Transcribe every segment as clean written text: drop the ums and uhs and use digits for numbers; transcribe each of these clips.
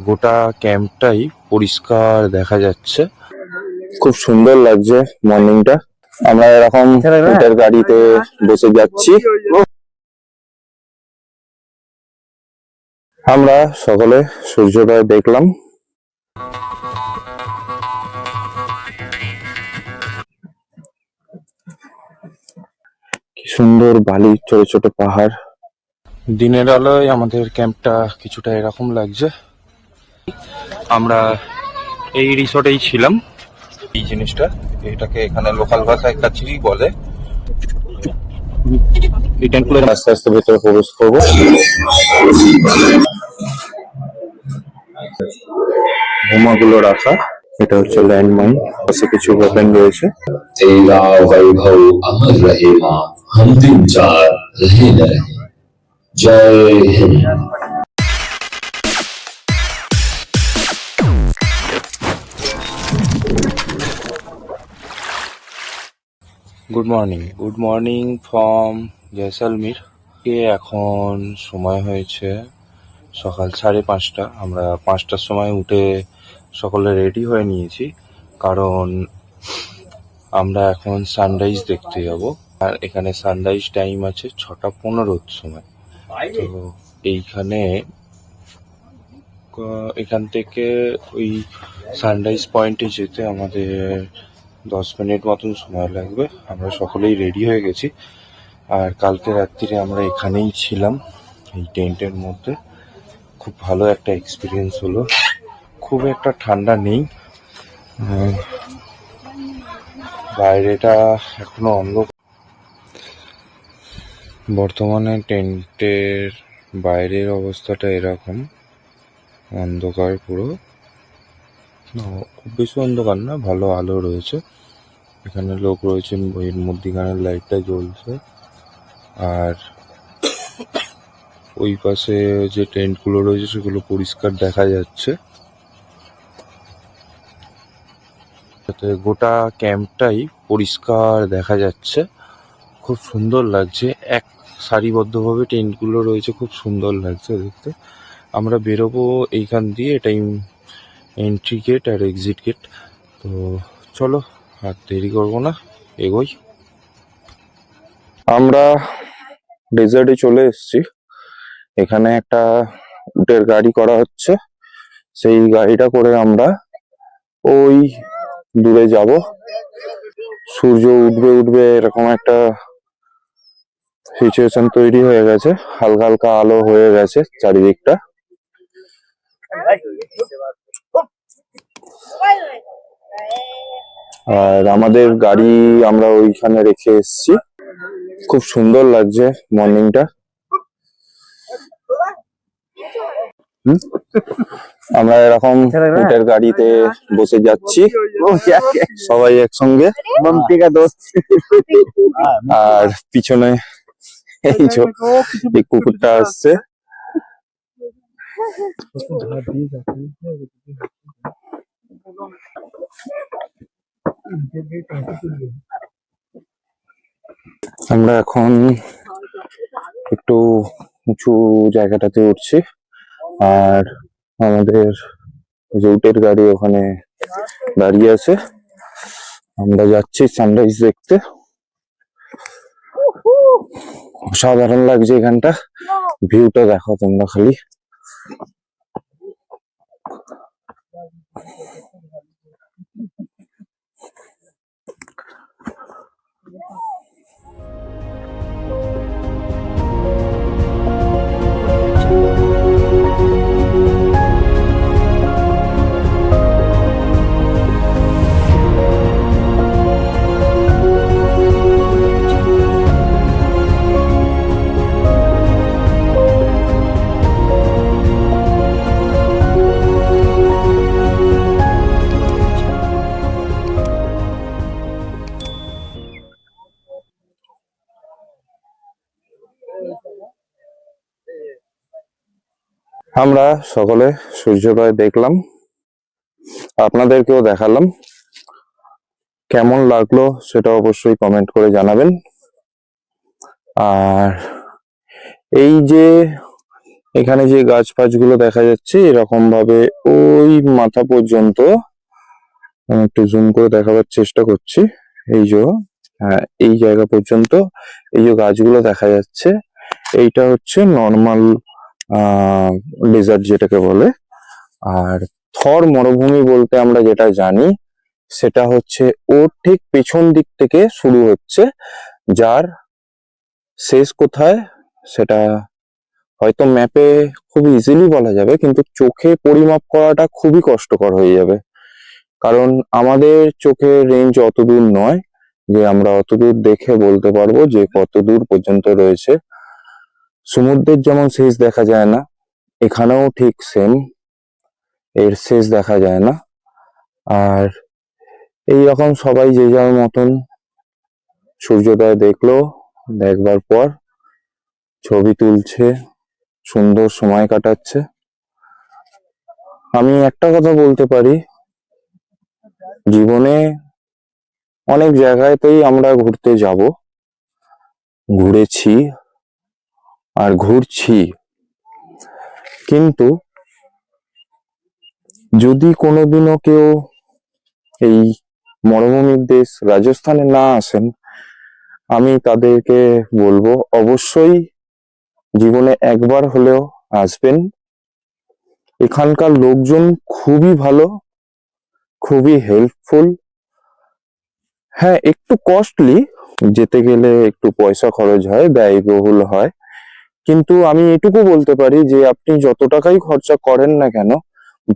গোটা ক্যাম্পটাই পরিষ্কার দেখা যাচ্ছে, খুব সুন্দর লাগছে মর্নিংটা। আমরা এরকম উটের গাড়িতে বসে যাচ্ছি, আমরা সকলে সূর্যোদয় দেখলাম। কি সুন্দর বালি, ছোট ছোট পাহাড়। দিনের আলোয় আমাদের ক্যাম্পটা কিছুটা এরকম লাগছে। আমরা এই রিসোর্টেই ছিলাম। এই জিনিসটা, এটাকে এখানে লোকাল ভাষায় কাচিরি বলে। এই টেন্টগুলো আস্তে আস্তে ভেতরে প্রবেশ করবো। বোমাগুলো রাখা, এটা হচ্ছে ল্যান্ডমাইন, পাশে কিছু ওয়েপেন রয়েছে। तेरा वैभव अमर रहे मां, हम दिन चार रहे न रहे। जय Hind. Good morning from Jaisalmer. এখন সময় হয়েছে সকাল 5:30। আমরা 5টার সময় উঠে সকলে রেডি হয়ে নিয়েছি, কারণ আমরা এখন সানরাইজ দেখতে যাব। আর এখানে সানরাইজ টাইম আছে 6:15 সময়। তো এখান থেকে ওই সানরাইজ পয়েন্টে যেতে আমাদের 10 মিনিট মতন সময় লাগবে। আমরা সকলেই রেডি হয়ে গেছি। আর কালকে রাত্রিরে আমরা এখানেই ছিলাম, এই টেন্টের মধ্যে। খুব ভালো একটা এক্সপিরিয়েন্স হলো। খুব একটা ঠান্ডা নেই, বাইরেটা এখনো অন্ধকার। বর্তমানে টেন্টের বাইরের অবস্থাটা এরকম, অন্ধকার পুরো। খুব বেশি অন্ধকার না, ভালো আলো রয়েছে। এখানে লোক রয়েছেন, এর মধ্যিখানে লাইটটা জ্বলছে। আর ওই পাশে যে টেন্টগুলো রয়েছে সেগুলো পরিষ্কার দেখা যাচ্ছে। গোটা ক্যাম্পটাই পরিষ্কার দেখা যাচ্ছে, খুব সুন্দর লাগছে। এক সারিবদ্ধভাবে টেন্টগুলো রয়েছে, খুব সুন্দর লাগছে দেখতে। আমরা বেরোবো এইখান দিয়ে, এটাই এন্ট্রি গেট আর এক্সিট গেট। তো চলো, আর দেরি করবো না, এগোই। আমরা ডেজার্টে চলে এসেছি। এখানে একটা উটের গাড়ি করা হচ্ছে, সেই গাড়িটা করে আমরা ওই দূরে যাব। সূর্য উঠবে এরকম একটা সিচুয়েশন তৈরি হয়ে গেছে, হালকা হালকা আলো হয়ে গেছে চারিদিকটা। আর আমাদের গাড়ি আমরা ওইখানে রেখে এসেছি। খুব সুন্দর লাগছে মর্নিংটা। আমরা এরকম উটের গাড়িতে বসে যাচ্ছি সবাই একসঙ্গে। আর পিছনে এই কুকুরটা আসছে। আমরা এখন একটু উঁচু জায়গাটাতে উঠছি, আর আমাদের যে উটের গাড়ি ওখানে দাঁড়িয়ে আছে। আমরা যাচ্ছি সানরাইজ দেখতে। অসাধারণ লাগছে এখানটা, ভিউটা দেখো তোমরা খালি। আমরা সকলে সূর্যোদয় দেখলাম, আপনাদেরকেও দেখালাম। কেমন লাগলো সেটা অবশ্যই কমেন্ট করে জানাবেন। আর এই যে এখানে যে গাছ ফাছগুলো দেখা যাচ্ছে এরকম ভাবে ওই মাথা পর্যন্ত, আমি একটু জুম করে দেখাবার চেষ্টা করছি। এই যে, হ্যাঁ, এই জায়গা পর্যন্ত এই যে গাছগুলো দেখা যাচ্ছে, এইটা হচ্ছে নর্মাল ডেজার্ট যেটাকে বলে। আর থর মরুভূমি বলতে আমরা যেটা জানি সেটা হচ্ছে ওর ঠিক পেছন দিক থেকে শুরু হচ্ছে, যার শেষ কোথায় সেটা হয়তো ম্যাপে খুব ইজিলি বলা যাবে, কিন্তু চোখে পরিমাপ করাটা খুবই কষ্টকর হয়ে যাবে। কারণ আমাদের চোখের রেঞ্জ অত দূর নয় যে আমরা অত দূর দেখে বলতে পারবো যে কত দূর পর্যন্ত রয়েছে। সমুদ্রের যেমন শেষ দেখা যায় না, এখানেও ঠিক সেম, এর শেষ দেখা যায় না। আর এই রকম সবাই যে যার মতন সূর্যোদয় দেখলো, দেখবার পর ছবি তুলছে, সুন্দর সময় কাটাচ্ছে। আমি একটা কথা বলতে পারি, জীবনে অনেক জায়গাতেই আমরা ঘুরতে যাব, ঘুরেছি আর ঘুরছি, কিন্তু যদি কোনোদিনও কেউ এই মরুভূমির দেশ রাজস্থানে না আসেন, আমি তাদেরকে বলবো অবশ্যই জীবনে একবার হলেও আসবেন। এখানকার লোকজন খুবই ভালো, খুবই হেল্পফুল। হ্যাঁ, একটু কস্টলি, যেতে গেলে একটু পয়সা খরচ হয়, ব্যয়বহুল হয়, কিন্তু আমি এটুকু বলতে পারি যে আপনি যত টাকাই খরচা করেন না কেন,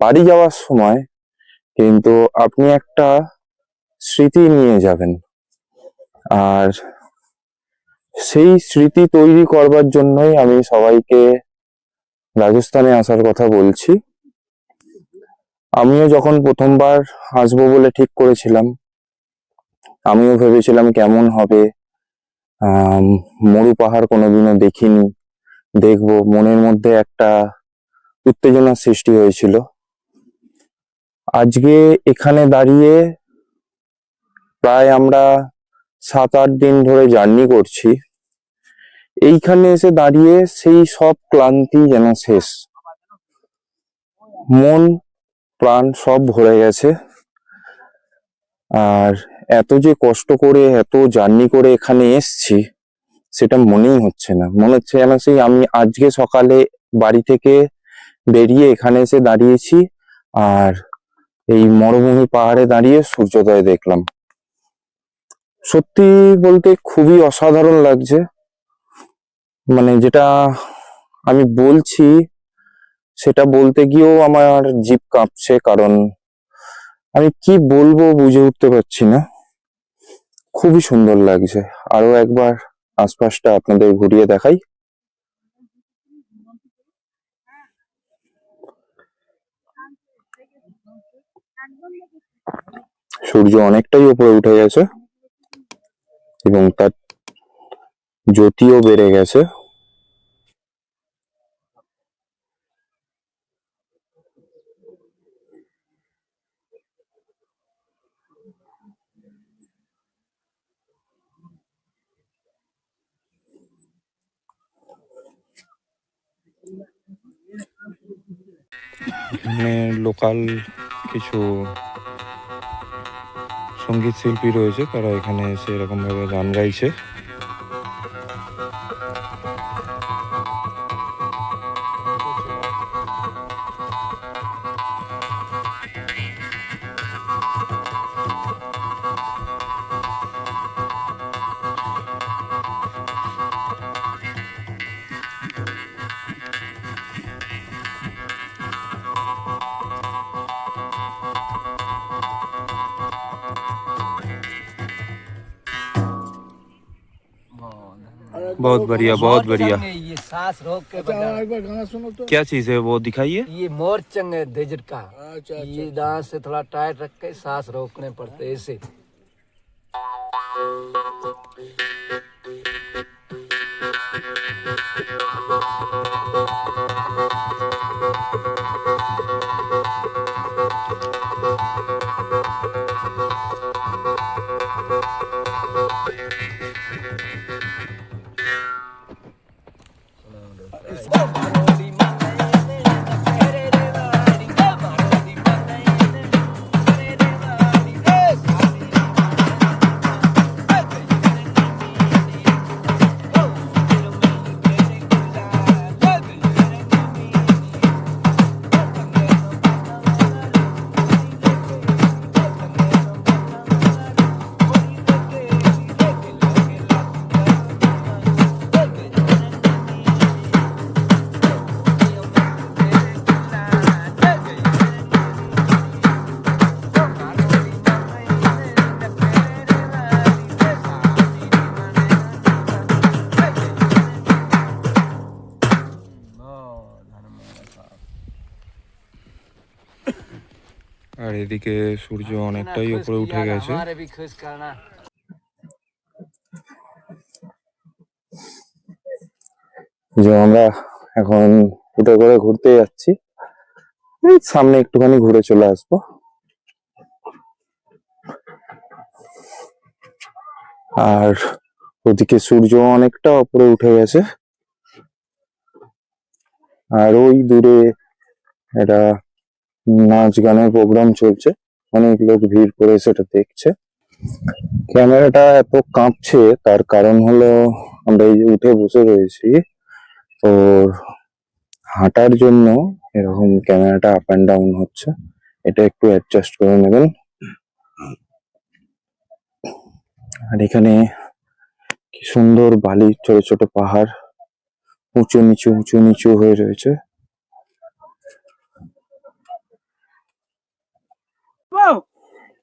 বাড়ি যাওয়ার সময় কিন্তু আপনি একটা স্মৃতি নিয়ে যাবেন। আর সেই স্মৃতি তৈরি করবার জন্যই আমি সবাইকে রাজস্থানে আসার কথা বলছি। আমিও যখন প্রথমবার আসবো বলে ঠিক করেছিলাম, আমিও ভেবেছিলাম কেমন হবে, মরু পাহাড় কোনোদিনও দেখিনি, দেখবো, মনের মধ্যে একটা উত্তেজনার সৃষ্টি হয়েছিল। আজকে এখানে দাঁড়িয়ে প্রায় আমরা 7-8 দিন ধরে জার্নি করছি, এইখানে এসে দাঁড়িয়ে সেই সব ক্লান্তি যেন শেষ, মন প্রাণ সব ভরে গেছে। আর এত যে কষ্ট করে এত জার্নি করে এখানে এসছি সেটা মনেই হচ্ছে না, মনে হচ্ছে যেন সেই আমি আজকে সকালে বাড়ি থেকে বেরিয়ে এখানে এসে দাঁড়িয়েছি আর এই মরুভূমি পাহাড়ে দাঁড়িয়ে সূর্যোদয় দেখলাম। সত্যি বলতে খুবই অসাধারণ লাগছে, মানে যেটা আমি বলছি সেটা বলতে গিয়েও আমার জিভ কাঁপছে, কারণ আমি কি বলবো বুঝে উঠতে পারছি না। খুবই সুন্দর লাগছে। আরো একবার আশপাশটা আপনাদের ঘুরিয়ে দেখাই। সূর্য অনেকটাই উপরে উঠে গেছে এবং তার জ্যোতিও বেড়ে গেছে। এখানে লোকাল কিছু সঙ্গীত শিল্পী রয়েছে, তারা এখানে এসে এরকম ভাবে গান গাইছে। बहुत बढ़िया, बहुत बढ़िया। ये सांस रोक के बजा। एक बार गाना सुनो तो। क्या चीज है वो, दिखाइए। ये मोर चंग है डेजर्ट का। अच्छा, ये डांस से थोड़ा टाइट रख के सांस रोकने पड़ते ऐसे। আর এদিকে সূর্য অনেকটাই खुश উপরে উঠে किया ना, গেছে। हमारे भी खुश करना। যে আমরা এখন উঠে করে ঘুরতে যাচ্ছি, এই সামনে একটুখানি ঘুরে চলে আসবো। আর ওদিকে সূর্য অনেকটা উপরে উঠে গেছে, আর ওই দূরে একটা নাচ গানের প্রোগ্রাম চলছে, অনেক লোক ভিড় করে সেটা দেখছে। ক্যামেরাটা এত কাঁপছে তার কারণ হলো আমরা এই যে উঠে বসে রয়েছি, তো হাঁটার জন্য এরকম ক্যামেরাটা আপ অ্যান্ড ডাউন হচ্ছে, এটা একটু অ্যাডজাস্ট করে নেবেন। আর এখানে কি সুন্দর বালির ছোট ছোট পাহাড়, উঁচু নিচু হয়ে রয়েছে।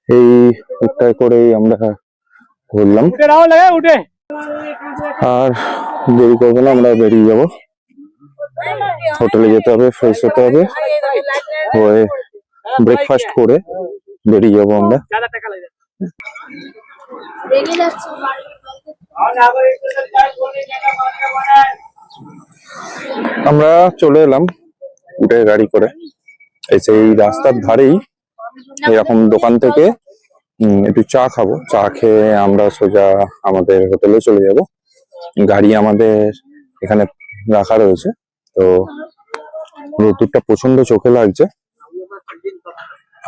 এই উঠটায় করেই আমরা ঘুরলাম, আর দেরি করবো না, আমরা বেরিয়ে যাব। হোটেলে যেতে হবে, ফ্রেশ হতে হবে, হয়ে ব্রেকফাস্ট করে বেরিয়ে যাবো আমরা। আমরা চলে এলাম উঠে গাড়ি করে, এই সেই রাস্তার ধারেই এরকম দোকান থেকে একটু চা খাবো, চা খেয়ে আমরা সোজা আমাদের হোটেলে চলে যাব। গাড়ি আমাদের এখানে রাখা রয়েছে, তো রোদ্দুরটা প্রচন্ড চোখে লাগছে,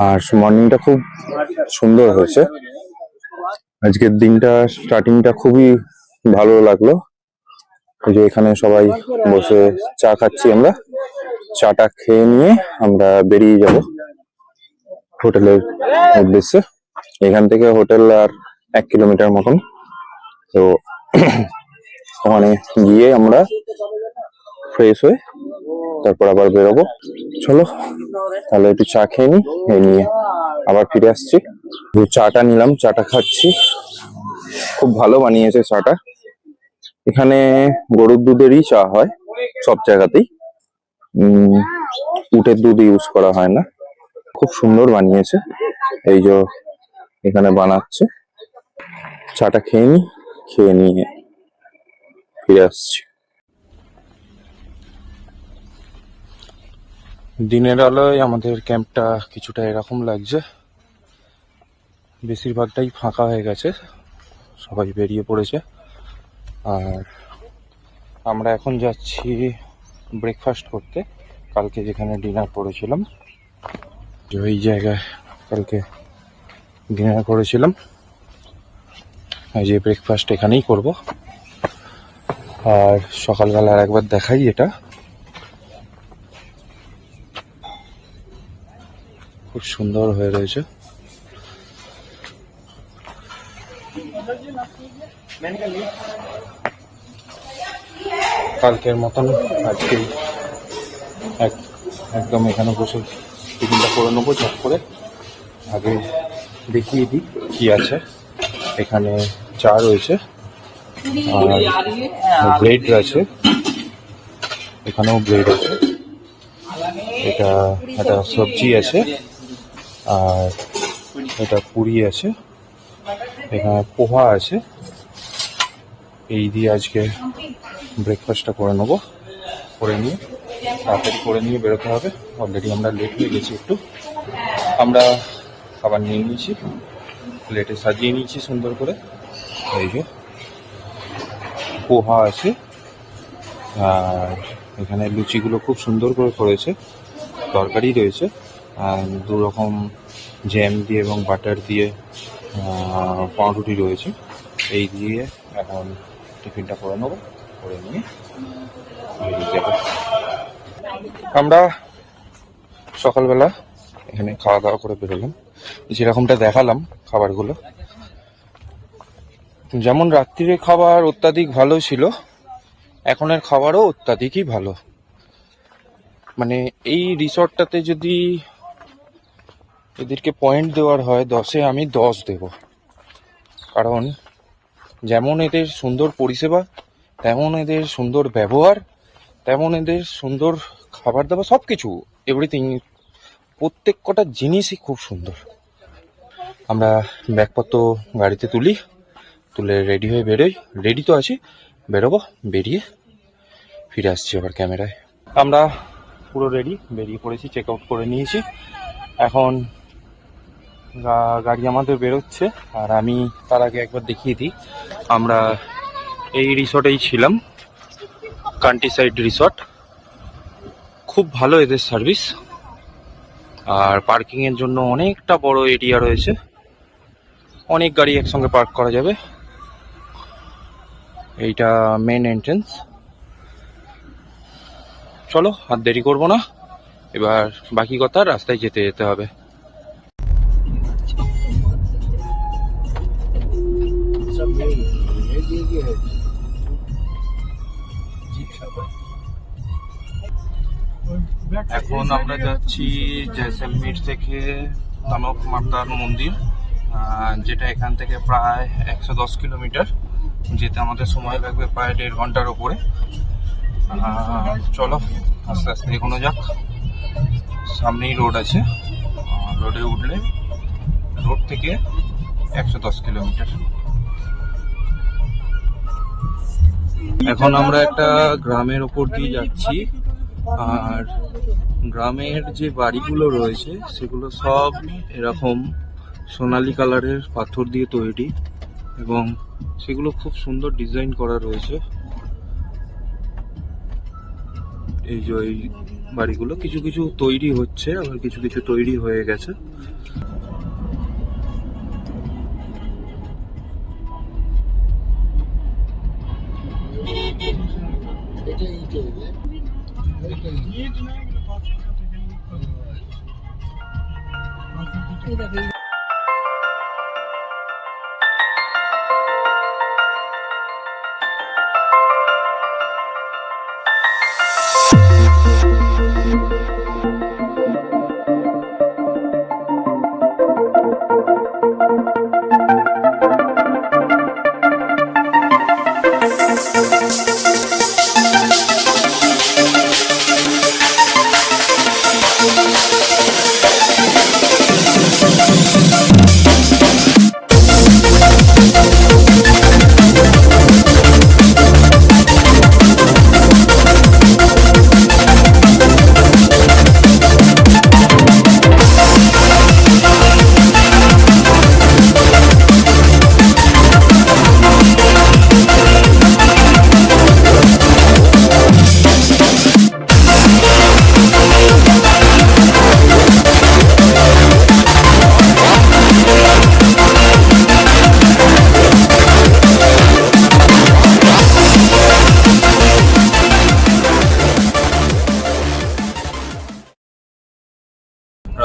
আর মর্নিংটা খুব সুন্দর হয়েছে। আজকের দিনটা স্টার্টিংটা খুবই ভালো লাগলো। এই যে এখানে সবাই বসে চা খাচ্ছি আমরা, চাটা খেয়ে নিয়ে আমরা বেরিয়ে যাব হোটেলের উদ্দেশ্যে। এখান থেকে হোটেল আর 1 কিলোমিটার মতন, তো ওখানে গিয়ে আমরা ফ্রেশ হয়ে তারপর আবার বেরোবো। চলো তাহলে একটু চা খেয়ে নি, এই নিয়ে আবার ফিরে আসছি। চাটা নিলাম, চাটা খাচ্ছি, খুব ভালো বানিয়েছে চাটা। এখানে গরুর দুধেরই চা হয় সব জায়গাতেই, উটের দুধ ইউজ করা হয় না। খুব সুন্দর বানিয়েছে, এই যে এখানে বানাচ্ছে। চাটা খেয়ে নি, খেয়ে নিয়ে ফিরে আসছি। দিনের আলোয় আমাদের ক্যাম্পটা কিছুটা এরকম লাগছে, বেশিরভাগটাই ফাঁকা হয়ে গেছে, সবাই বেরিয়ে পড়েছে। আর আমরা এখন যাচ্ছি ব্রেকফাস্ট করতে, কালকে যেখানে ডিনার করেছিলাম, ওই জায়গায় কালকে ডিনার করেছিলাম। এই যে ব্রেকফাস্ট এখানেই করব। আর সকালবেলা আর একবার দেখাই, এটা খুব সুন্দর হয়ে রয়েছে। কালকের মতন আজকে একদম এখানে বসে টিফিনটা করে নেবো চট করে। আগে দেখিয়ে দিই কি আছে। এখানে চা রয়েছে, আর ব্রেড আছে, এখানেও ব্রেড আছে, এটা একটা সবজি আছে, আর এটা পুরি আছে, এখানে পোহা আছে। এই দিয়ে আজকে ব্রেকফাস্টটা করে নেবো, করে নিয়ে তাড়াতাড়ি করে নিয়ে বেরোতে হবে। অলরেডি আমরা লেট হয়ে গেছি একটু। আমরা খাবার নিয়ে নিয়েছি, প্লেটে সাজিয়ে নিয়েছি সুন্দর করে। এই যে পোহা আছে, আর এখানে লুচিগুলো খুব সুন্দর করে করেছে, তরকারি রয়েছে, আর 2 রকম জ্যাম দিয়ে এবং বাটার দিয়ে পাউরুটি রয়েছে। এই দিয়ে এখন টিফিনটা করে নেবো, করে নিয়ে বেরিয়ে যাবো। আমরা সকালবেলা এখানে খাওয়া দাওয়া করে বেরোলাম, যেরকমটা দেখালাম খাবারগুলো। যেমন রাত্রিরে খাবার অত্যাধিক ভালো ছিল, এখনের খাবারও অত্যাধিকই ভালো। মানে এই রিসর্টটাতে যদি এদেরকে পয়েন্ট দেওয়ার হয় 10-এ আমি 10 দেব। কারণ যেমন এদের সুন্দর পরিষেবা, তেমন এদের সুন্দর ব্যবহার, তেমন এদের সুন্দর খাবার দাবার, সব কিছু এভরিথিং প্রত্যেক কটা জিনিসই খুব সুন্দর। আমরা ব্যাগপত্র গাড়িতে তুলে রেডি হয়ে বেরোই, রেডি তো আছি, বেরোবো, বেরিয়ে ফিরে আসছি আবার ক্যামেরায়। আমরা পুরো রেডি, বেরিয়ে পড়েছি, চেক আউট করে নিয়েছি। এখন গাড়ি আমাদের বেরোচ্ছে। আর আমি তার আগে একবার দেখিয়ে দিই, আমরা এই রিসর্টেই ছিলাম, কান্ট্রি সাইড রিসর্ট। খুব ভালো এদের সার্ভিস, আর পার্কিংয়ের জন্য অনেকটা বড় এরিয়া রয়েছে, অনেক গাড়ি একসঙ্গে পার্ক করা যাবে। এইটা মেন এন্ট্রেন্স। চলো আর দেরি করবো না, এবার বাকি কথা রাস্তায় যেতে যেতে হবে। এখন আমরা যাচ্ছি জয়সলমীর থেকে তনক মাতার মন্দির, যেটা এখান থেকে প্রায় 110 কিলোমিটার। যেতে আমাদের সময় লাগবে প্রায় 1.5 ঘন্টার উপরে। চলো আস্তে আস্তে এগোনো যাক। সামনেই রোড আছে, রোডে উঠলে রোড থেকে 110 কিলোমিটার। এখন আমরা একটা গ্রামের ওপর দিয়ে যাচ্ছি, আর গ্রামের যে বাড়িগুলো রয়েছে সেগুলো সব এরকম সোনালী কালারের পাথর দিয়ে তৈরি, এবং সেগুলো খুব সুন্দর ডিজাইন করা রয়েছে। এই যে এই বাড়িগুলো কিছু কিছু তৈরি হচ্ছে, আবার কিছু কিছু তৈরি হয়ে গেছে।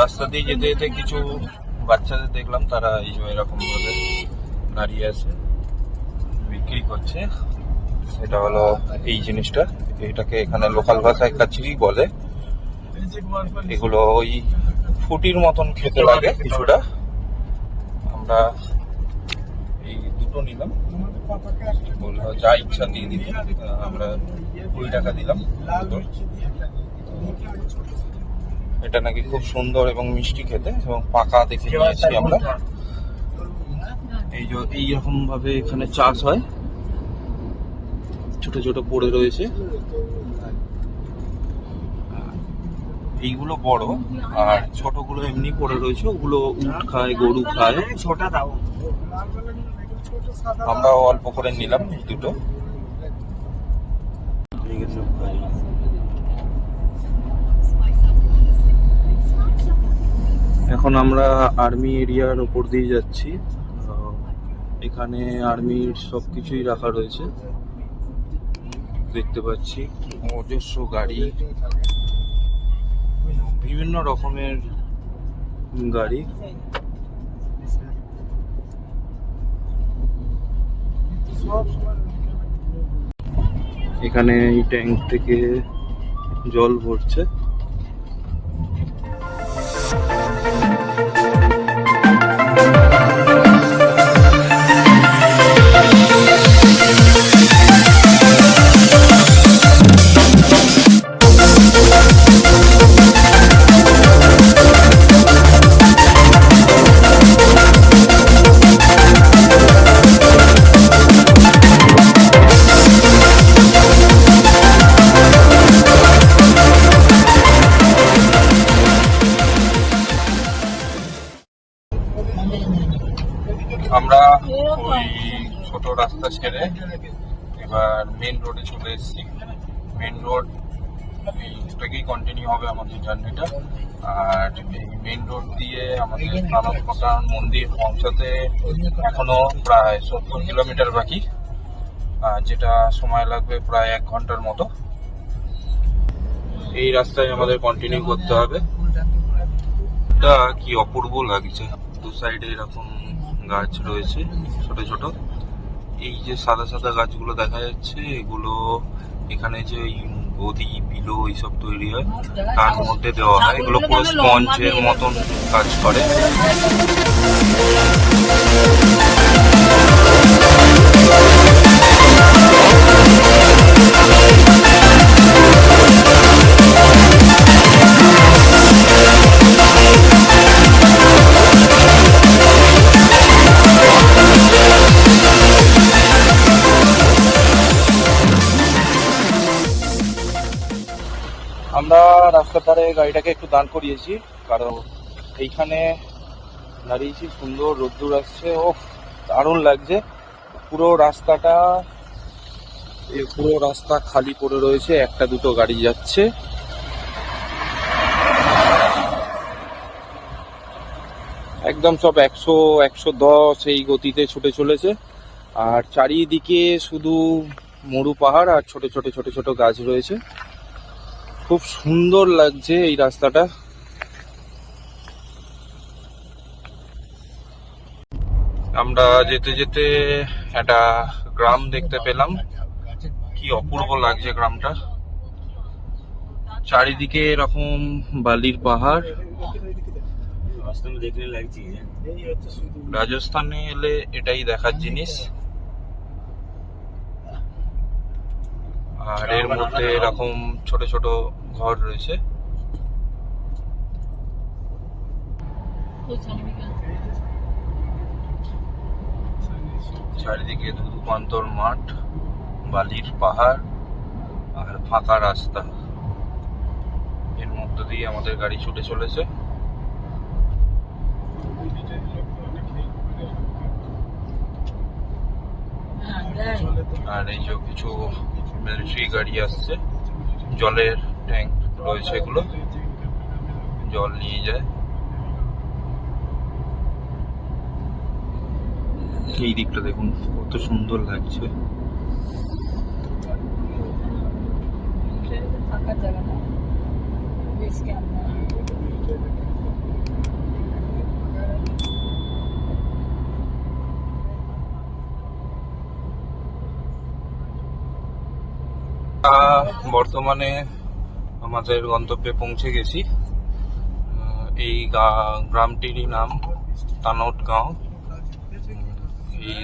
রাস্তা দিয়ে যেতে যেতে কিছু বাচ্চাদের দেখলাম, তারা এই যে এরকম ভাবে দাঁড়িয়ে আছে, বিক্রি করছে। সেটা হলো এই জিনিসটা, এটাকে এখানে লোকাল ভাষায় কাচিরি বলে। এগুলো ওই ফুটির মতন খেতে লাগে কিছুটা। আমরা এই দুটো নিলাম, বললো যা ইচ্ছা দিয়ে দিতে। আমরা 20 টাকা দিলাম। এটা নাকি খুব সুন্দর এবং মিষ্টি খেতে, এবং পাকা দেখে নিয়েছি আমরা। এই যে এইরকম ভাবে এখানে চাষ হয়, ছোট ছোট পড়ে রয়েছে। এইগুলো বড়, আর ছোটগুলো এমনি পড়ে রয়েছে, ওগুলো উট খায়, গরু খায়। আমরা অল্প করে নিলাম দুটো। এখন আমরা আর্মি এরিয়ার ওপর দিয়ে যাচ্ছি। এখানে আর্মির সবকিছুই রাখা রয়েছে, দেখতে পাচ্ছি অজস্র গাড়ি, বিভিন্ন রকমের গাড়ি। এখানে এই ট্যাঙ্ক থেকে জল ভরছে। আমরা ওই ছোট রাস্তা ছেড়ে এবার মেন রোডে চলে এসেছি। মেন রোড এইটাকেই কন্টিনিউ হবে আমাদের জার্নিটা। আর এই মেন রোড দিয়ে আমাদের প্রাণপতান মন্দির পৌঁছাতে এখনো প্রায় 70 কিলোমিটার বাকি, যেটা সময় লাগবে প্রায় 1 ঘন্টার মতো। এই রাস্তায় আমাদের কন্টিনিউ করতে হবে। এটা কি অপূর্ব লাগছে, দু সাইডে এরকম গাছ রয়েছে ছোট ছোট। এই যে সাদা সাদা গাছগুলো দেখা যাচ্ছে, এগুলো এখানে যে এই গদি বিলো এইসব তৈরি হয় তার মধ্যে দেওয়া হয়। এগুলো পুরো স্পঞ্জের মতন কাজ করে। আমরা রাস্তার ধারে গাড়িটাকে একটু দাঁড় করিয়েছি, কারণ এইখানে দাঁড়িয়েছি, সুন্দর রোদ্দুর আসছে, ও দারুণ লাগছে। পুরো রাস্তা খালি পড়ে রয়েছে, একটা দুটো গাড়ি যাচ্ছে। একদম সব 100 110 এই গতিতে ছুটে চলেছে। আর চারিদিকে শুধু মরু পাহাড় আর ছোট ছোট ছোট ছোট গাছ রয়েছে। খুব সুন্দর লাগছে এই রাস্তাটা। আমরা যেতে যেতে একটা গ্রাম দেখতে পেলাম, কি অপূর্ব লাগছে গ্রামটা। চারিদিকে এরকম বালির পাহাড়। রাজস্থানে এলে এটাই দেখার জিনিস। আর এর মধ্যে এরকম ছোট ছোট ঘর রয়েছে। চারিদিকে ধুধুপান্তর মাঠ, বালির পাহাড় আর ফাঁকা রাস্তা। এর মধ্য দিয়ে আমাদের গাড়ি ছুটে চলেছে। আর এই যে কিছু মিলিটারি গাড়ি আসছে, জলের ট্যাঙ্ক রয়েছে, এগুলো জল নিয়ে যায়। এই দিকটা দেখুন কত সুন্দর লাগছে। বর্তমানে আমাদের গন্তব্যে পৌঁছে গেছি। এই গ্রামটিরই নাম তানোট গাঁও। এই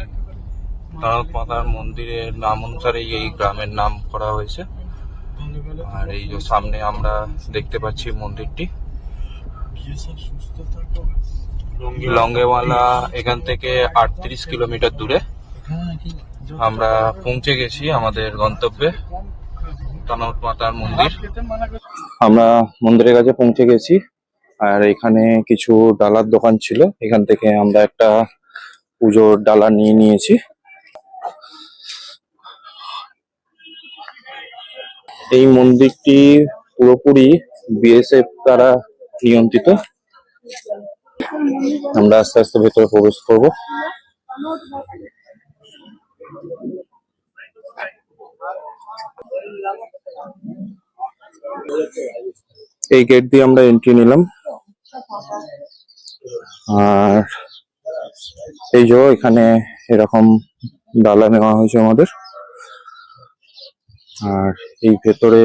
তানোট মাতার মন্দিরের নাম অনুসারে এই গ্রামের নাম করা হয়েছে। আর এই যে সামনে আমরা দেখতে পাচ্ছি মন্দিরটি। লঙ্গেওয়ালা এখান থেকে 38 কিলোমিটার দূরে। আমরা পৌঁছে গেছি আমাদের গন্তব্যে, তানোট মাতার মন্দির। আমরা মন্দিরের কাছে পৌঁছে গেছি। আর এখানে কিছু ডালার দোকান ছিল, এখান থেকে আমরা একটা পুজোর ডালা নিয়ে নিয়েছি। এই মন্দিরটি পুরোপুরি বিএসএফ দ্বারা নিয়ন্ত্রিত। আমরা আস্তে আস্তে ভেতরে প্রবেশ করব। এই গেট দিয়ে আমরা এন্ট্রি নিলাম। আর এই যে এখানে এরকম ডালা নেওয়া হয়েছে আমাদের। আর এই ভেতরে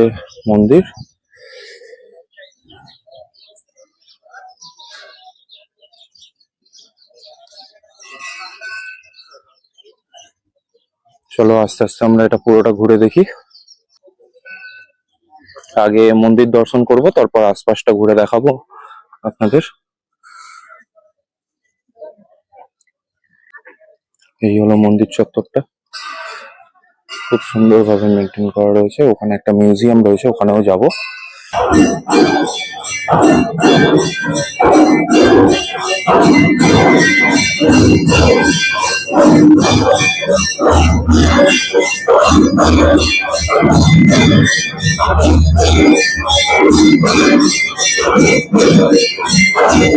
মন্দির। চলো আস্তে আস্তে আমরা এটা পুরোটা ঘুরে দেখি। আগে মন্দির দর্শন করব, তারপর আশপাশটা ঘুরে দেখাবো আপনাদের। এই হলো মন্দির চত্বরটা, খুব সুন্দরভাবে মেনটেন করা রয়েছে। ওখানে একটা মিউজিয়াম রয়েছে, ওখানেও যাব। जय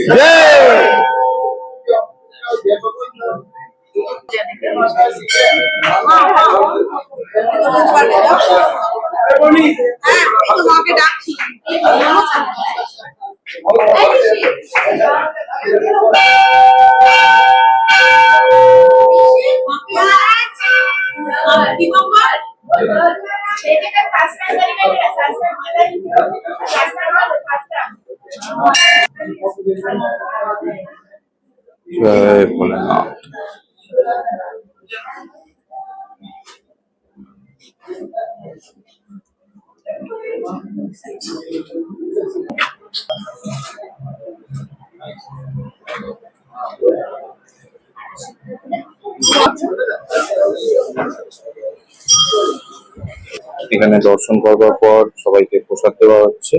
जय। जय भोलेनाथ। এখানে দর্শন করবার পর সবাইকে প্রসাদ দেওয়া হচ্ছে।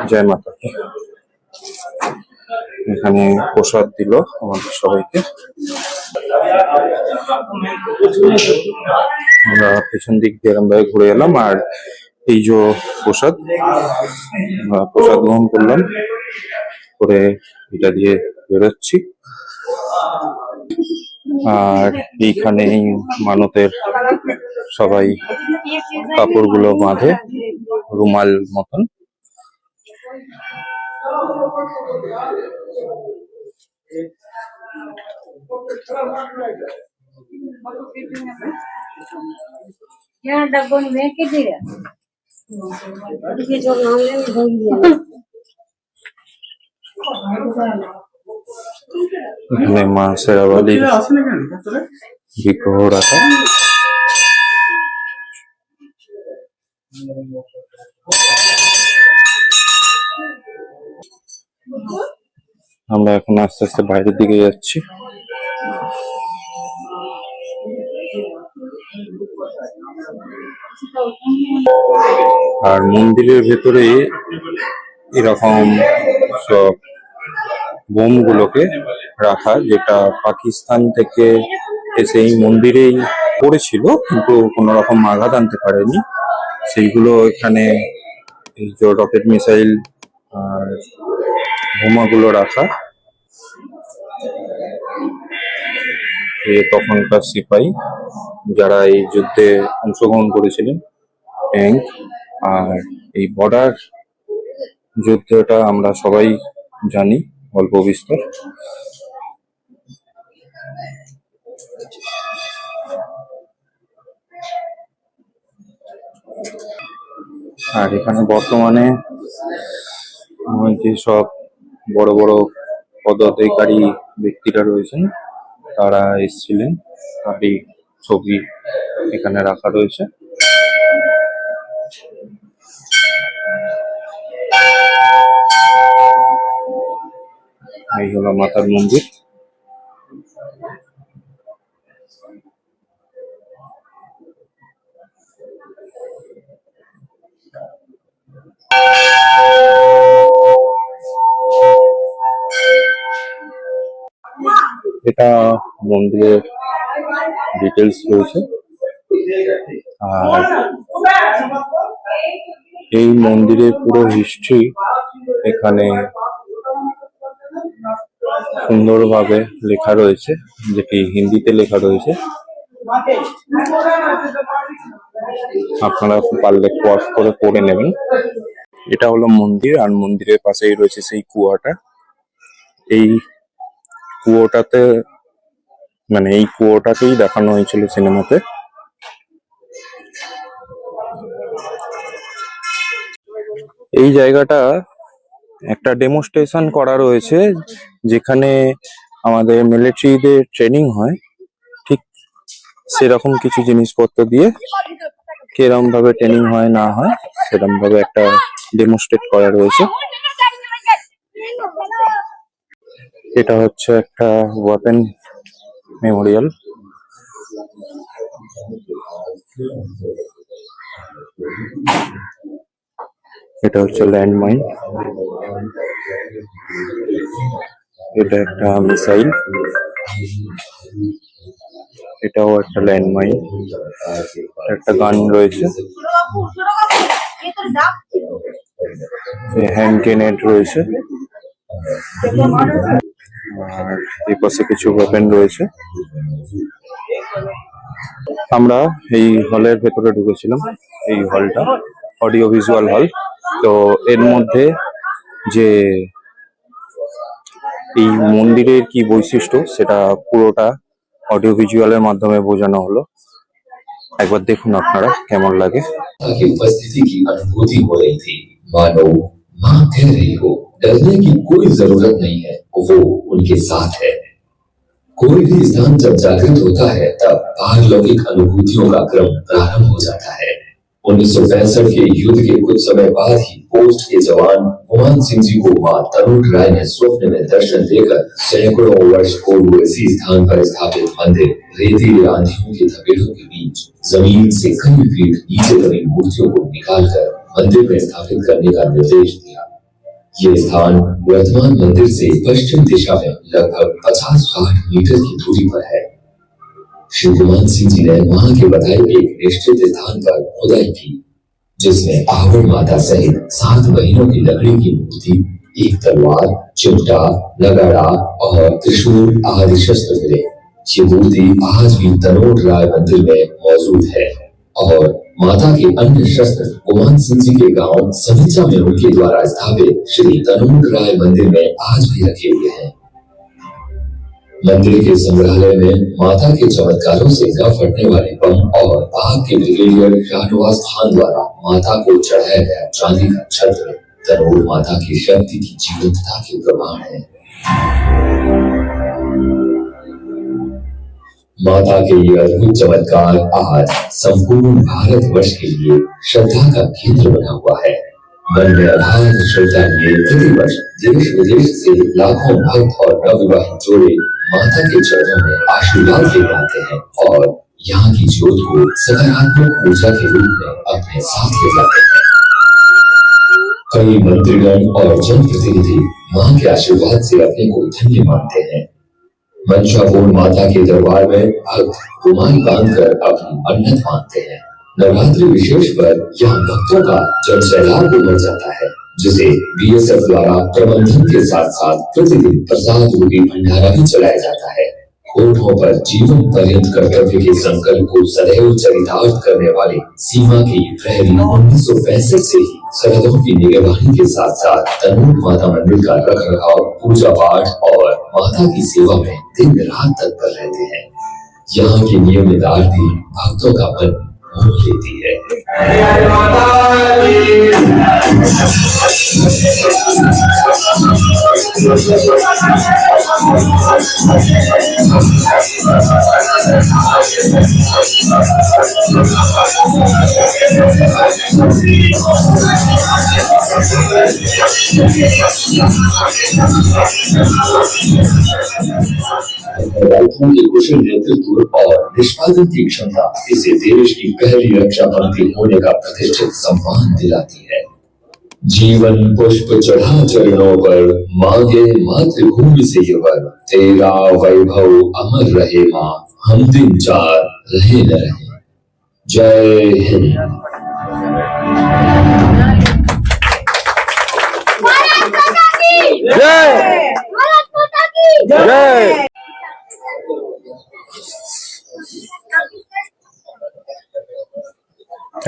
জয় মাতা দি। এখানে প্রসাদ দিল আমাদের সবাইকে। আমরা পেছন দিক দিয়ে এরম ভাবে ঘুরে এলাম, আর এই যে প্রসাদ প্রসাদ গ্রহণ করলাম, করে এটা দিয়ে বেরোচ্ছি। আর এইখানে মানতের সবাই কাপড়গুলো বাঁধে রুমাল মতন। এখানে মা শেরাওয়ালির বিগ্রহ রাখা। আমরা এখন আস্তে আস্তে বাইরের দিকে যাচ্ছি। আর মন্দিরের ভেতরে এরকম সব বোম গুলোকে রাখা, যেটা পাকিস্তান থেকে এসে এই মন্দিরেই পড়েছিল কিন্তু কোনো রকম আঘাত আনতে পারেনি, সেইগুলো এখানে এই যে রকেট মিসাইল আর বোমাগুলো রাখা। তখনকার সিপাহী যারা এই যুদ্ধে অংশগ্রহণ করেছিলেন, ট্যাঙ্ক। আর এই বর্ডার যুদ্ধটা আমরা সবাই জানি অল্প বিস্তর। আর এখানে বর্তমানে যেসব বড় বড় পদাধিকারী ব্যক্তিরা রয়েছেন তারা এসেছিলেন, তারই ছবি এখানে রাখা রয়েছে। এই হলো মাতার মন্দির। এটা মন্দিরের ডিটেলস রয়েছে। আর এই মন্দিরের পুরো হিস্ট্রি এখানে সুন্দরভাবে লেখা রয়েছে, যেটি হিন্দিতে লেখা রয়েছে। আপনারা পারলে পজ করে পড়ে নেবেন। এটা হলো মন্দির, আর মন্দিরের পাশেই রয়েছে সেই কুয়াটা। এই কুয়োটাতে মানে এই কুয়োটাকেই দেখানো হয়েছিল সিনেমাতে। এই জায়গাটা একটা ডেমোস্ট্রেশন করা রয়েছে, যেখানে আমাদের মিলিটারিদের ট্রেনিং হয়, ঠিক সেরকম কিছু জিনিসপত্র দিয়ে কিরম ভাবে ট্রেনিং হয় না হয় সেরকম ভাবে একটা ডেমোস্ট্রেট করা রয়েছে। এটা হচ্ছে একটা ওয়েপন মেমোরিয়াল। এটা হচ্ছে ল্যান্ডমাইন, এটা একটা মিসাইল, এটাও একটা ল্যান্ডমাইন, একটা গান রয়েছে, হ্যান্ড গ্রেনেড রয়েছে, আর এই পাশে কিছু ওয়েপন রয়েছে। আমরা এই হলের ভেতরে ঢুকেছিলাম। এই হলটা অডিও ভিজুয়াল হল। তো এর মধ্যে যে এই মন্দিরের কি বৈশিষ্ট্য সেটা পুরোটা অডিও ভিজুয়ালের মাধ্যমে বোঝানো হলো। একবার দেখুন আপনারা কেমন লাগে। की उपस्थिति की अनुभूति हो रही थी, मानो माँ कह रही हो डरने की कोई जरूरत नहीं है, वो उनके साथ है। कोई भी स्थान जब जागृत होता है तब पारलौकिक अनुभूतियों का क्रम प्रारंभ हो जाता है। 1965 के युद्ध के कुछ समय बाद ही पोस्ट के जवान गुमान सिंह जी को मां तरुण राय ने स्वप्न में दर्शन देकर सैकड़ों वर्ष पूर्व इसी स्थान पर स्थापित मंदिर रेतीली आंधियों के थपेड़ों के बीच जमीन से कई फीट नीचे दबी मूर्तियों को निकालकर मंदिर में स्थापित करने का निर्देश दिया। ये स्थान वर्तमान मंदिर से पश्चिम दिशा में लगभग 50-60 मीटर की दूरी पर है। श्री गुमान सिंह जी ने वहां के बताए एक निश्चित स्थान पर खुदाई की, जिसमें आहवर माता सहित 7 बहनों की लकड़ी की मूर्ति, एक तलवार, चिमटा, नगाड़ा और त्रिशूल आदि शस्त्र मिले। ये मूर्ति आज भी तनोट राय मंदिर में मौजूद है और माता के अन्य शस्त्र गुमान सिंह जी के गांव समीचा में उनके द्वारा स्थापित श्री तनोट राय मंदिर में आज भी रखे हुए हैं। मंदिर के संग्रहालय में माता के चमत्कारों से न फटने वाले बम और आग के ब्रिगेडियर शाहनवाज खान द्वारा माता को चढ़ाया गया चांदी का छत्र तनोट माता की शक्ति की जीवंतता के प्रमाण है। माता के ये अद्भुत चमत्कार आज संपूर्ण भारतवर्ष के लिए श्रद्धा का केंद्र बना हुआ है। मन में अगाध श्रद्धा लिए प्रतिवर्ष देश विदेश से लाखों भक्त और नवविवाहित जोड़े माता के चरणों में आशीर्वाद लेकर आते हैं और यहाँ की ज्योत को सकारात्मक ऊर्जा के रूप में अपने साथ ले जाते हैं। कई मंत्रीगण और जनप्रतिनिधि माँ के आशीर्वाद से अपने को धन्य मानते हैं। मंशापूर्ण माता के दरबार में भक्त रुमाल बांधकर अपनी मन्नत मांगते हैं। नवरात्रि विशेष पर यहाँ भक्तों का जन सैलाब उमड़ जाता है, जिसे बीएसएफ द्वारा प्रबंधन के साथ साथ प्रतिदिन प्रसाद रूपी भंडारा भी चलाया जाता है। होठों पर जीवन पर्यंत कर्तव्य के संकल्प को सदैव चरितार्थ करने वाले सीमा के प्रहरी 1965 से ही सरहदों की निगरानी के साथ साथ तनोट माता मंदिर का रख रखाव, पूजा पाठ और माता की सेवा में दिन रात तत्पर रहते हैं। यहाँ की नियमित आरती भक्तों का मन मोह लेती है। राइफलों के कुशल नेतृत्व और निष्पादन की क्षमता इसे देश की पहली रक्षा पंक्ति होने का प्रतिष्ठित सम्मान दिलाती है। जीवन पुष्प चढ़ा चरणों पर मांगे मातृभूमि से ये वर, तेरा वैभव अमर रहे माँ, हम दिन चार रहे न रहे। जय हिंद। जय जय।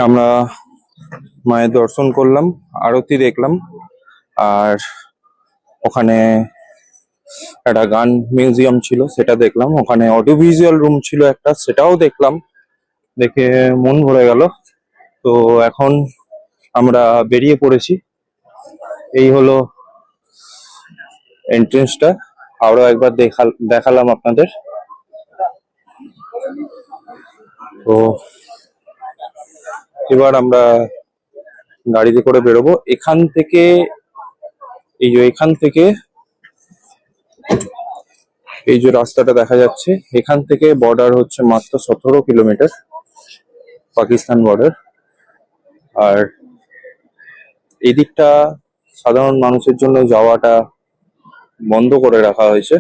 আমরা মায়ের দর্শন করলাম আরতি দেখলাম, আর ওখানে একটা গান মিউজিয়াম ছিল সেটা দেখলাম, ওখানে অডিও ভিজুয়াল রুম ছিল একটা, সেটাও দেখলাম, দেখে মন ভরে গেল। তো এখন আমরা বেরিয়ে পড়েছি। এই হলো এন্ট্রেন্সটা, আরো একবার দেখালাম আপনাদের। তো এবার আমরা গাড়িতে করে বেরোবো এখান থেকে। এখান থেকে এই যে রাস্তাটা দেখা যাচ্ছে, এখান থেকে বর্ডার হচ্ছে মাত্র 17 কিলোমিটার, পাকিস্তান বর্ডার। আর এই দিকটা সাধারণ মানুষের জন্য যাওয়াটা বন্ধ করে রাখা হয়েছে।